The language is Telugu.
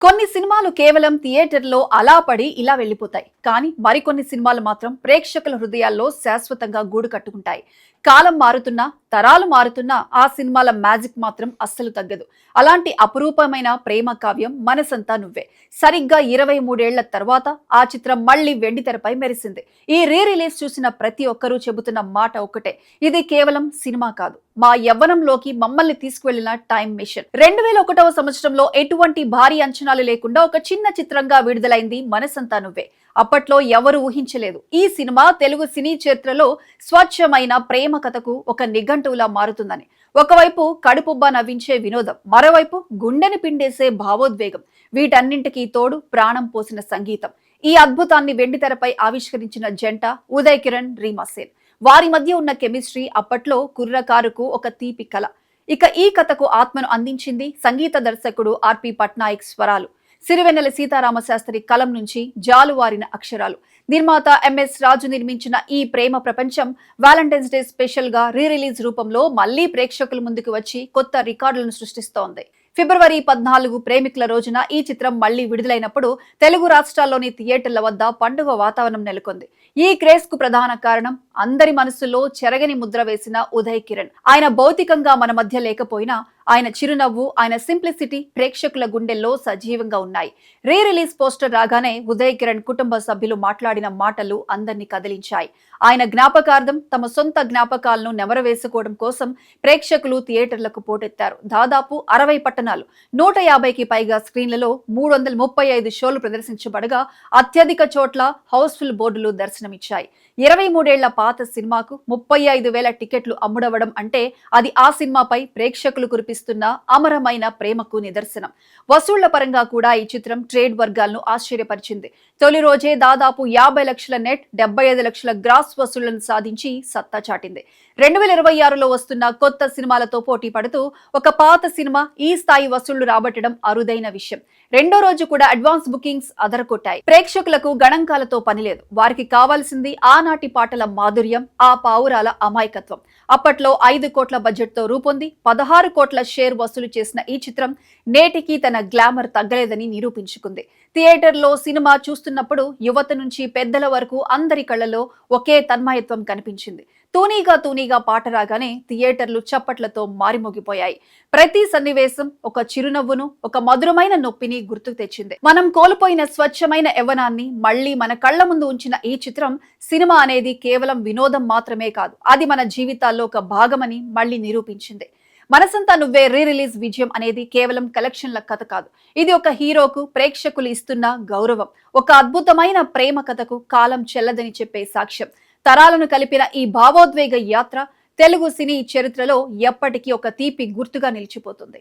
కొన్ని సినిమాలు కేవలం థియేటర్లో అలా పడి ఇలా వెళ్ళిపోతాయి. కానీ మరికొన్ని సినిమాలు మాత్రం ప్రేక్షకుల హృదయాల్లో శాశ్వతంగా గూడు కట్టుకుంటాయి. కాలం మారుతున్నా, తరాలు మారుతున్నా ఆ సినిమాల మ్యాజిక్ మాత్రం అస్సలు తగ్గదు. అలాంటి అపురూపమైన ప్రేమ కావ్యం మనసంతా నువ్వే. సరిగ్గా 23 ఏళ్ల తర్వాత ఆ చిత్రం మళ్లీ వెండితెరపై మెరిసింది. ఈ రీ రిలీజ్ చూసిన ప్రతి ఒక్కరూ చెబుతున్న మాట ఒక్కటే, ఇది కేవలం సినిమా కాదు, మా యవ్వనంలోకి మమ్మల్ని తీసుకువెళ్లిన టైం మిషన్. 2001వ సంవత్సరంలో ఎటువంటి భారీ అంచనాలు లేకుండా ఒక చిన్న చిత్రంగా విడుదలైంది మనసంతా నువ్వే. అప్పట్లో ఎవరు ఊహించలేదు ఈ సినిమా తెలుగు సినీ చరిత్రలో స్వచ్ఛమైన ప్రేమ కథకు ఒక నిఘంటువులా మారుతుందని. ఒకవైపు కడుపుబ్బా నవ్వించే వినోదం, మరోవైపు గుండెని పిండేసే భావోద్వేగం, వీటన్నింటికీ తోడు ప్రాణం పోసిన సంగీతం. ఈ అద్భుతాన్ని వెండితెరపై ఆవిష్కరించిన జంట ఉదయ్ కిరణ్, రీమా సేన్. వారి మధ్య ఉన్న కెమిస్ట్రీ అప్పట్లో కుర్రకారుకు ఒక తీపి కళ. ఇక ఈ కథకు ఆత్మను అందించింది సంగీత దర్శకుడు ఆర్పి పట్నాయక్ స్వరాలు, సిరివెన్నెల సీతారామశాస్త్రి కలం నుంచి జాలువారిన అక్షరాలు. నిర్మాత ఎంఎస్ రాజు నిర్మించిన ఈ ప్రేమ ప్రపంచం వాలంటైన్స్ డే స్పెషల్ గా రీ రిలీజ్ రూపంలో మళ్లీ ప్రేక్షకుల ముందుకు వచ్చి కొత్త రికార్డులను సృష్టిస్తోంది. ఫిబ్రవరి 14 ప్రేమికుల రోజున ఈ చిత్రం మళ్లీ విడుదలైనప్పుడు తెలుగు రాష్ట్రాల్లోని థియేటర్ల వద్ద పండుగ వాతావరణం నెలకొంది. ఈ క్రేజ్ కు ప్రధాన కారణం అందరి మనసులో చెరగని ముద్ర వేసిన ఉదయ్ కిరణ్. ఆయన భౌతికంగా మన మధ్య లేకపోయినా ఆయన చిరునవ్వు, ఆయన సింప్లిసిటీ ప్రేక్షకుల గుండెల్లో సజీవంగా ఉన్నాయి. రీ రిలీజ్ పోస్టర్ రాగానే ఉదయ్ కిరణ్ కుటుంబ సభ్యులు మాట్లాడిన మాటలు అందరినీ కదిలించాయి. ఆయన జ్ఞాపకార్థం తమ సొంత జ్ఞాపకాలను నెమరవేసుకోవడం కోసం ప్రేక్షకులు థియేటర్లకు పోటెత్తారు. దాదాపు 60 పట్టణాలు, 150కి పైగా స్క్రీన్లలో 335 షోలు ప్రదర్శించబడగా అత్యధిక చోట్ల హౌస్ఫుల్ బోర్డులు దర్శనమిచ్చాయి. 23 ఏళ్ల పాత సినిమాకు 35,000 టికెట్లు అమ్ముడవడం అంటే అది ఆ సినిమాపై ప్రేక్షకులు కురిపిస్తున్న అమరమైన ప్రేమకు నిదర్శనం. వసూళ్ల పరంగా కూడా ఈ చిత్రం ట్రేడ్ వర్గాలను ఆశ్చర్యపరిచింది. తొలి రోజే దాదాపు 50 లక్షల నెట్, 75 లక్షల గ్రాస్ వసూళ్లను సాధించి సత్తా చాటింది. 2026లో వస్తున్న కొత్త సినిమాలతో పోటీ పడుతూ ఒక పాత సినిమా ఈ స్థాయి వసూళ్లు రాబట్టడం అరుదైన విషయం. రెండో రోజు కూడా అడ్వాన్స్ బుకింగ్స్ అదరకొట్టాయి. ప్రేక్షకులకు గణాంకాలతో పనిలేదు, వారికి కావాల్సింది ఆనాటి పాటల మాధుర్యం, ఆ పావురాల అమాయకత్వం. అప్పట్లో 5 కోట్ల బడ్జెట్ తో రూపొంది 16 కోట్ల షేర్ వసూలు చేసిన ఈ చిత్రం నేటికి తన గ్లామర్ తగ్గలేదని నిరూపించుకుంది. థియేటర్లో సినిమా చూస్తున్నప్పుడు యువత నుంచి పెద్దల వరకు అందరి కళ్ళలో ఒకే తన్మయత్వం కనిపించింది. తూనీగా పాట రాగానే థియేటర్లు చప్పట్లతో మారిమోగిపోయాయి. ప్రతి సన్నివేశం ఒక చిరునవ్వును, ఒక మధురమైన నొప్పిని గుర్తుకు తెచ్చింది. మనం కోల్పోయిన స్వచ్ఛమైన యవ్వనాన్ని మళ్లీ మన కళ్ల ముందు ఉంచిన ఈ చిత్రం సినిమా అనేది కేవలం వినోదం మాత్రమే కాదు, అది మన జీవితాల్లో ఒక భాగమని మళ్లీ నిరూపించింది. మనసంతా నువ్వే రీ రిలీజ్ విజయం అనేది కేవలం కలెక్షన్ల కథ కాదు, ఇది ఒక హీరోకు ప్రేక్షకులు ఇస్తున్న గౌరవం, ఒక అద్భుతమైన ప్రేమ కథకు కాలం చెల్లదని చెప్పే సాక్ష్యం. తరాలను కలిపిన ఈ భావోద్వేగ యాత్ర తెలుగు సినీ చరిత్రలో ఎప్పటికీ ఒక తీపి గుర్తుగా నిలిచిపోతుంది.